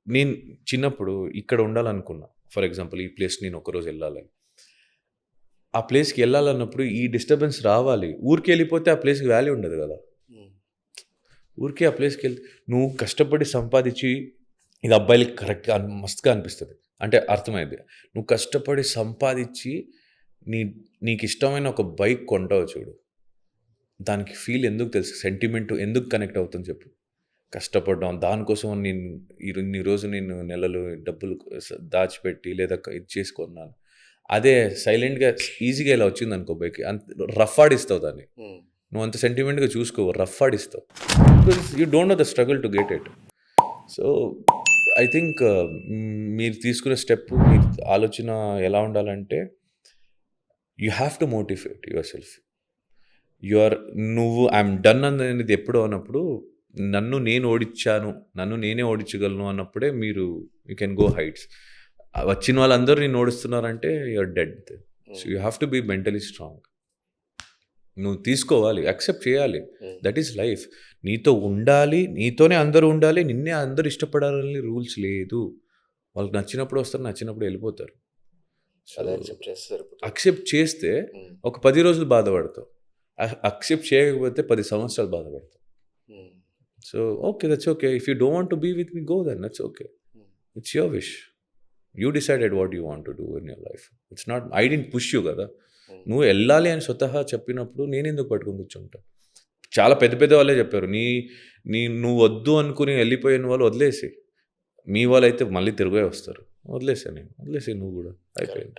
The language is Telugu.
నేను చిన్నప్పుడు ఇక్కడ ఉండాలనుకున్నా. ఫర్ ఎగ్జాంపుల్ ఈ ప్లేస్ నేను ఒకరోజు వెళ్ళాలని. ఆ ప్లేస్‌కి వెళ్ళాలన్నప్పుడు ఈ డిస్టర్బెన్స్ రావాలి. ఊరికెళ్ళిపోతే ఆ ప్లేస్‌కి వాల్యూ ఉండదు గదా! హ్మ్. ఊరికే ఆ ప్లేస్‌కెళ్తే నువ్వు కష్టపడి సంపాదించి ఇది అబ్బాయిలకి కరెక్ట్‌గా మస్తుగా అనిపిస్తది. అంటే అర్థమైద్ది. నువ్వు కష్టపడి సంపాదించి నీ నీకిష్టమైన ఒక బైక్ కొంటావు చూడు. దానికి ఫీల్ ఎందుకు తెలుసు? సెంటిమెంట్ ఎందుకు కనెక్ట్ అవుతుంది చెప్పు? కష్టపడ్డాం. దానికోసం నేను ఇన్ని రోజులు నేను నెలలు డబ్బులు దాచిపెట్టి లేదా ఇది చేసి కొన్నాను. అదే సైలెంట్‌గా ఈజీగా ఇలా వచ్చిందనుకో బైక్ రఫ్ ఆడిస్తావు దాన్ని. హ్మ్. నువ్వంత సెంటిమెంట్‌గా చూసుకోవు. రఫ్ ఆడిస్తావు. Because you don't know the struggle to get it. So, I think మీరు తీసుకునే స్టెప్ మీ ఆలోచన ఎలా ఉండాలంటే, you have to motivate yourself. You are నువ్వు ఐయామ్ డన్ అనేది ఎప్పుడో అన్నప్పుడు, నన్ను నేను ఓడించాను, నన్ను నేనే ఓడించగలను అన్నప్పుడే మీరు యూ కెన్ గో హైట్స్. వచ్చిన వాళ్ళందరూ నిన్ను ఓడిస్తున్నారంటే you are dead. So, you have to be mentally strong. నువ్వు తీసుకోవాలి. యాక్సెప్ట్ చేయాలి. హ్మ్. That is life. నీతో ఉండాలి. నీతోనే అందరూ ఉండాలి. నిన్నే అందరూ ఇష్టపడాలని రూల్స్ లేదు. వాళ్ళకి నచ్చినప్పుడు వస్తారు. నచ్చినప్పుడు వెళ్ళిపోతారు. సో, అదే యాక్సెప్ట్ చేస్తే సరిపోతుంది. యాక్సెప్ట్ చేస్తే హ్మ్. ఒక 10 రోజులు బాధపడతావు. యాక్సెప్ట్ చేయకపోతే 10 సంవత్సరాలు బాధపడతావు. Hmm. So, okay. That's okay. If you don't want to be with me go then that's okay. Hmm. It's your wish. You decided what you want to do in your life. It's not I didn't push you కదా! హ్మ్. నువ్వు ఎళ్ళాలి అని స్వతహా చెప్పినప్పుడు నేనెందుకు పట్టుకొని కూర్చుంటా? చాలా పెద్ద పెద్ద వాళ్ళే చెప్పారు. నువ్వు వద్దు అనుకుని వెళ్ళిపోయిన వాళ్ళు వదిలేసేయి. మీ వాళ్ళైతే మళ్ళీ తిరిగే వస్తారు. వదిలేసేయి నువ్వు గూడా. అయిపోయింది. కరెక్ట్.